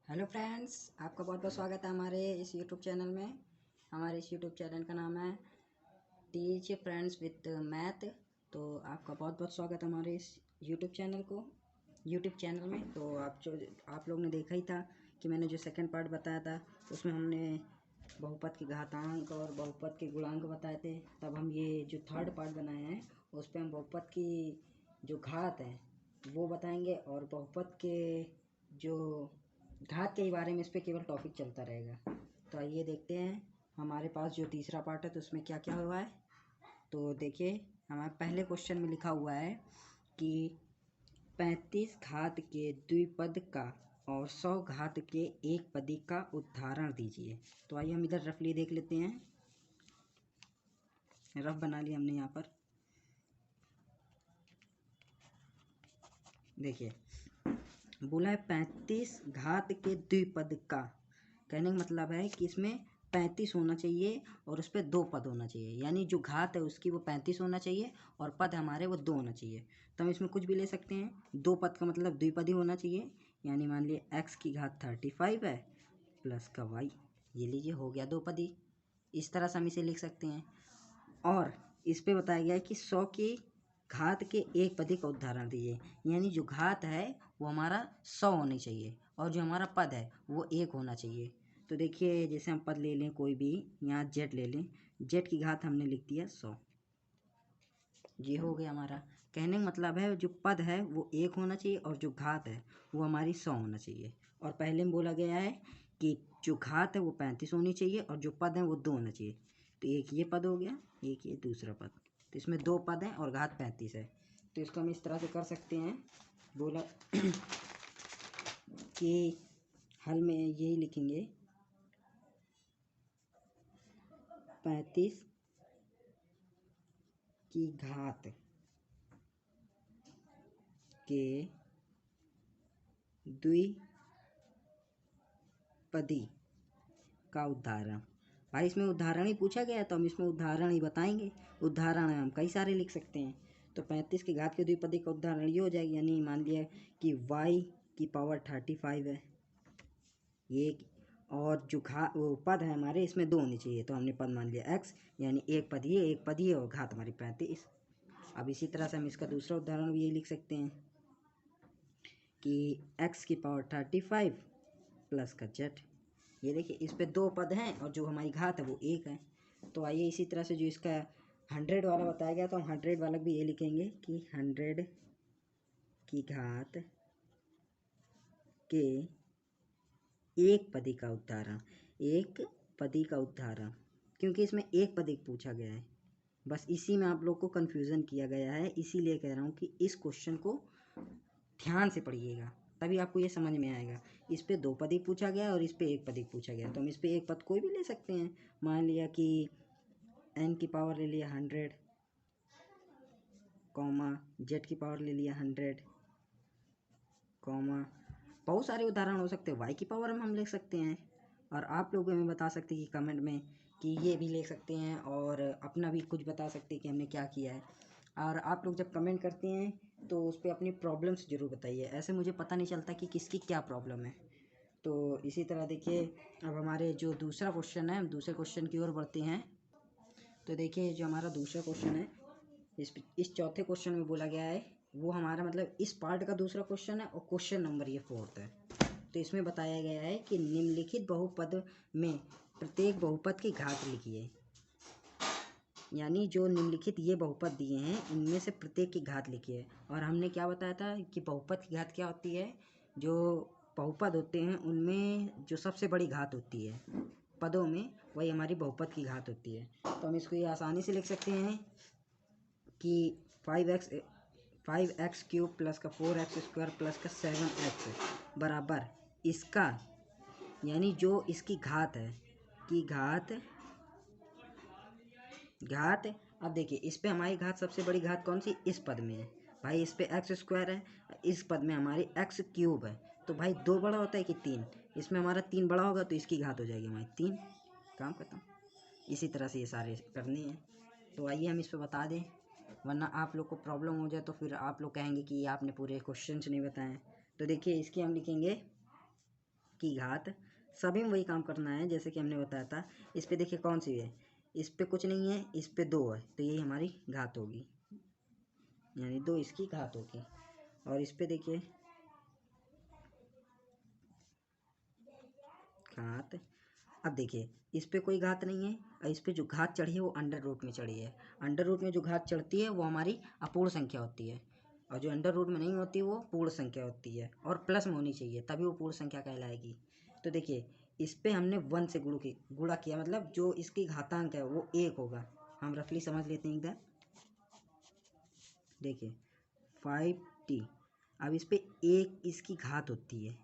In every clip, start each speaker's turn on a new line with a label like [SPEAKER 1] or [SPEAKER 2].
[SPEAKER 1] Hello friends, आपका बहुत बहुत स्वागत है हमारे इस यूट्यूब चैनल में। हमारे इस यूट्यूब चैनल का नाम है टीच फ्रेंड्स विद मैथ। तो आपका बहुत बहुत स्वागत है हमारे इस यूट्यूब चैनल में। तो आप लोग ने देखा ही था कि मैंने जो सेकंड पार्ट बताया था उसमें हमने बहुपद के घातांक और बहुपद के गुणांक बताए थे। तब हम ये जो थर्ड पार्ट बनाए हैं उस पर हम बहुपद की जो घात है वो बताएंगे और बहुपद के जो घात के बारे में इस पे केवल टॉपिक चलता रहेगा। तो आइए देखते हैं हमारे पास जो तीसरा पार्ट है तो उसमें क्या क्या हुआ है। तो देखिए, हमारे पहले क्वेश्चन में लिखा हुआ है कि 35 घात के द्विपद का और 100 घात के एक पदी का उदाहरण दीजिए। तो आइए हम इधर रफली देख लेते हैं। रफ बना लिया हमने यहाँ पर। देखिए, बोला है 35 घात के द्विपद का। कहने का मतलब है कि इसमें 35 होना चाहिए और उस पर 2 पद होना चाहिए, यानी जो घात है उसकी वो 35 होना चाहिए और पद हमारे वो 2 होना चाहिए। तो हम इसमें कुछ भी ले सकते हैं। 2 पद का मतलब द्विपदी होना चाहिए, यानी मान लिए x की घात 35 है प्लस का y। ये लीजिए, हो गया 2 पदी। इस तरह से हम इसे लिख सकते हैं। और इस पे बताया गया है कि 100 की घात के एक पदी का उदाहरण दीजिए, यानी जो घात है वो हमारा 100 होनी चाहिए और जो हमारा पद है वो 1 होना चाहिए। तो देखिए, जैसे हम पद ले लें कोई भी, यहाँ जेड ले लें, जेड की घात हमने लिख दिया 100। ये हो गया हमारा। कहने का मतलब है जो पद है वो 1 होना चाहिए और जो घात है वो हमारी 100 होना चाहिए। और पहले में बोला गया है कि जो घात है वो 35 होनी चाहिए और जो पद है वो 2 होना चाहिए। तो एक ये पद हो गया, एक ये दूसरा पद। तो इसमें 2 पद हैं और घात 35 है। तो इसको हम इस तरह से कर सकते हैं। बोला कि हल में यही लिखेंगे, 35 की घात के द्विपदी का उदाहरण। भाई इसमें उदाहरण ही पूछा गया है तो हम इसमें उदाहरण ही बताएंगे। उदाहरण हम कई सारे लिख सकते हैं। तो 35 की घात के द्विपदी का उदाहरण ये हो जाएगी, यानी मान लिया कि y की पावर 35 है ये, और जो वो पद है हमारे इसमें 2 होनी चाहिए। तो हमने पद मान लिया x, यानी एक पद ही है और घात हमारी 35। अब इसी तरह से हम इसका दूसरा उदाहरण भी ये लिख सकते हैं कि x की पावर 35 प्लस का z। ये देखिए, इस पे 2 पद हैं और जो हमारी घात है वो 1 है। तो आइए इसी तरह से जो इसका 100 वाला बताया गया तो हम 100 वाला भी ये लिखेंगे कि 100 की घात के एक पदी का उदाहरण। एक पदी का उदाहरण, क्योंकि इसमें एक पदी पूछा गया है, बस इसी में आप लोग को कन्फ्यूज़न किया गया है। इसीलिए कह रहा हूँ कि इस क्वेश्चन को ध्यान से पढ़िएगा, तभी आपको ये समझ में आएगा। इस पे 2 पद ही पूछा गया और इस पे 1 पद ही पूछा गया। तो हम इस पे एक पद कोई भी ले सकते हैं। मान लिया कि n की पावर ले लिया 100, कॉमा z की पावर ले लिया 100, कॉमा बहुत सारे उदाहरण हो सकते हैं। y की पावर हम ले सकते हैं। और आप लोग हमें बता सकते हैं कि कमेंट में कि ये भी ले सकते हैं और अपना भी कुछ बता सकते हैं कि हमने क्या किया है। और आप लोग जब कमेंट करते हैं तो उस पर अपनी प्रॉब्लम्स ज़रूर बताइए, ऐसे मुझे पता नहीं चलता कि किसकी क्या प्रॉब्लम है। तो इसी तरह देखिए, अब हमारे जो दूसरा क्वेश्चन है, हम दूसरे क्वेश्चन की ओर बढ़ते हैं। तो देखिए, जो हमारा दूसरा क्वेश्चन है, इस चौथे क्वेश्चन में बोला गया है, वो हमारा मतलब इस पार्ट का दूसरा क्वेश्चन है और क्वेश्चन नंबर ये 4 है। तो इसमें बताया गया है कि निम्नलिखित बहुपद में प्रत्येक बहुपद की घात लिखिए। यानी जो निम्नलिखित ये बहुपद दिए हैं इनमें से प्रत्येक की घात लिखिए। और हमने क्या बताया था कि बहुपद की घात क्या होती है, जो बहुपद होते हैं उनमें जो सबसे बड़ी घात होती है पदों में, वही हमारी बहुपद की घात होती है। तो हम इसको ये आसानी से लिख सकते हैं कि 5x क्यूब प्लस का 4x स्क्वायर प्लस का 7x बराबर इसका, यानी जो इसकी घात है कि घात। अब देखिए, इस पे हमारी घात सबसे बड़ी घात कौन सी, इस पद में है भाई। इस पे x स्क्वायर है, इस पद में हमारी x क्यूब है। तो भाई 2 बड़ा होता है कि 3, इसमें हमारा 3 बड़ा होगा तो इसकी घात हो जाएगी हमारी 3। काम खत्म। इसी तरह से ये सारे करने हैं। तो आइए हम इस पे बता दें, वरना आप लोग को प्रॉब्लम हो जाए तो फिर आप लोग कहेंगे कि आपने पूरे क्वेश्चन नहीं बताए। तो देखिए, इसके हम लिखेंगे की घात, सभी में वही काम करना है जैसे कि हमने बताया था। इस पे देखिए कौन सी है, इस पे कुछ नहीं है, इस पे 2 है, तो यही हमारी घात होगी, यानी 2 इसकी घात होगी। और इस पे देखिए घात, अब देखिए इस पे कोई घात नहीं है और इस पे जो घात चढ़ी है वो अंडर रूट में चढ़ी है। अंडर रूट में जो घात चढ़ती है वो हमारी अपूर्ण संख्या होती है और जो अंडर रूट में नहीं होती वो पूर्ण संख्या होती है और प्लस में होनी चाहिए तभी वो पूर्ण संख्या कहलाएगी। तो देखिए इस पे हमने 1 से गुणा किया, मतलब जो इसकी घातांक है वो 1 होगा। हम रफली समझ लेते हैं इधर, देखिए 5t। अब इस पे 1 इसकी घात होती है।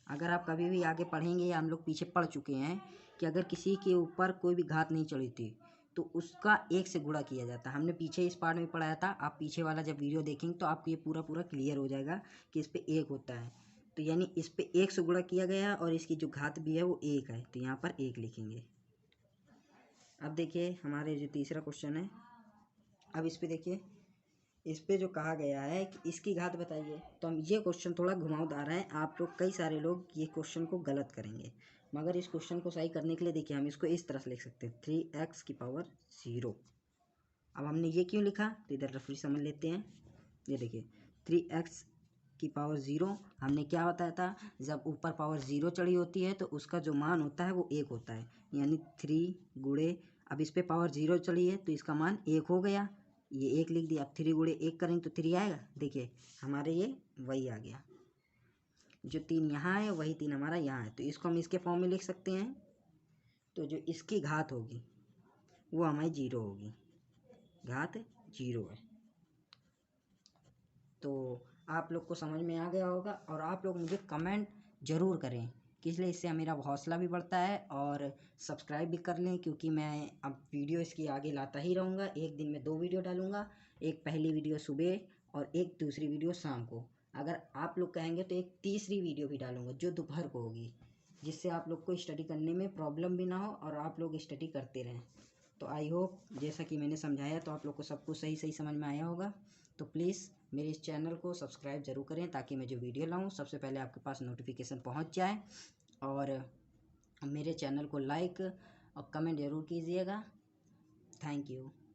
[SPEAKER 1] अगर आप कभी भी आगे पढ़ेंगे या हम लोग पीछे पढ़ चुके हैं कि अगर किसी के ऊपर कोई भी घात नहीं चढ़ी थी तो उसका 1 से गुणा किया जाता है। हमने पीछे इस पार्ट में पढ़ाया था, आप पीछे वाला जब वीडियो देखेंगे तो आपको ये पूरा क्लियर हो जाएगा कि इस पे 1 होता है। तो यानी इस पे 1 से गुणा किया गया और इसकी जो घात भी है वो 1 है, तो यहाँ पर 1 लिखेंगे। अब देखिए हमारे जो तीसरा क्वेश्चन है, अब इस पे देखिए, इस पे जो कहा गया है कि इसकी घात बताइए, तो हम ये क्वेश्चन थोड़ा घुमावदार है, आप लोग कई सारे लोग ये क्वेश्चन को गलत करेंगे, मगर इस क्वेश्चन को सही करने के लिए देखिए हम इसको इस तरह से लिख सकते हैं 3x⁻0। अब हमने ये क्यों लिखा तो इधर रफली समझ लेते हैं। ये देखिए 3x⁻0 हमने क्या बताया था, जब ऊपर पावर 0 चढ़ी होती है तो उसका जो मान होता है वो 1 होता है, यानी 3 गुणे, अब इस पे पावर 0 चढ़ी है तो इसका मान 1 हो गया, ये 1 लिख दिया। अब 3 गुणे 1 करेंगे तो 3 आएगा, देखिए हमारे ये वही आ गया, जो 3 यहाँ है वही 3 हमारा यहाँ है, तो इसको हम इसके फॉर्म में लिख सकते हैं। तो जो इसकी घात होगी वो हमारी 0 होगी, घात 0 है। तो आप लोग को समझ में आ गया होगा और आप लोग मुझे कमेंट ज़रूर करें कि इसलिए इससे मेरा हौसला भी बढ़ता है, और सब्सक्राइब भी कर लें क्योंकि मैं अब वीडियो इसकी आगे लाता ही रहूँगा। एक दिन में 2 वीडियो डालूँगा, एक पहली वीडियो सुबह और एक दूसरी वीडियो शाम को। अगर आप लोग कहेंगे तो एक तीसरी वीडियो भी डालूँगा जो दोपहर को होगी, जिससे आप लोग को स्टडी करने में प्रॉब्लम भी ना हो और आप लोग स्टडी करते रहें। तो आई होप जैसा कि मैंने समझाया तो आप लोग को सब कुछ सही समझ में आया होगा। तो प्लीज़ मेरे इस चैनल को सब्सक्राइब ज़रूर करें ताकि मैं जो वीडियो लाऊं सबसे पहले आपके पास नोटिफिकेशन पहुंच जाए, और मेरे चैनल को लाइक और कमेंट ज़रूर कीजिएगा। Thank you.